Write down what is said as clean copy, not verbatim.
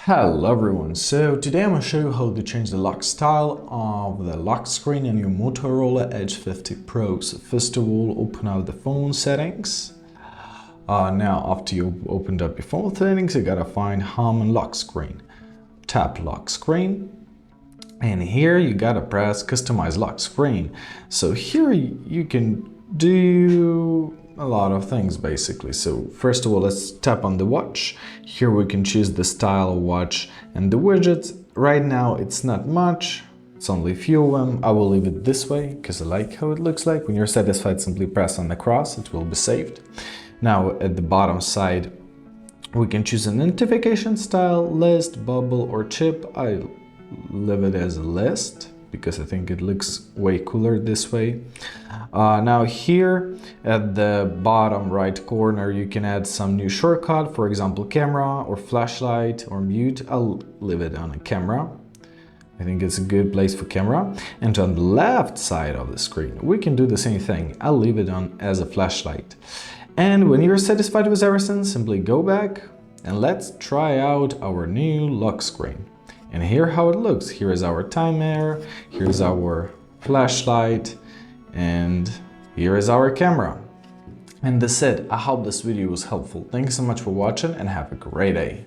Hello everyone, so today I'm going to show you how to change the lock style of the lock screen in your Motorola Edge 50 Pro. So first of all, open up the phone settings. Now after you've opened up your phone settings, you gotta find Home and Lock Screen. Tap Lock Screen, and here you gotta press Customize Lock Screen. So here you can do a lot of things basically. So first of all, let's tap on the watch. Here we can choose the style of watch and the widgets. Right now it's not much, it's only a few of them. I will leave it this way because I like how it looks like. When you're satisfied, simply press on the cross, it will be saved. Now at the bottom side we can choose a notification style, list, bubble or chip. I leave it as a list because I think it looks way cooler this way. Now here at the bottom right corner you can add some new shortcut, for example camera or flashlight or mute. I'll leave it on a camera. I think it's a good place for camera. And on the left side of the screen we can do the same thing. I'll leave it on as a flashlight. And when you're satisfied with everything, simply go back and let's try out our new lock screen. And here how it looks. Here is our timer, here's our flashlight, and here is our camera. And that's it. I hope this video was helpful. Thank you so much for watching and have a great day.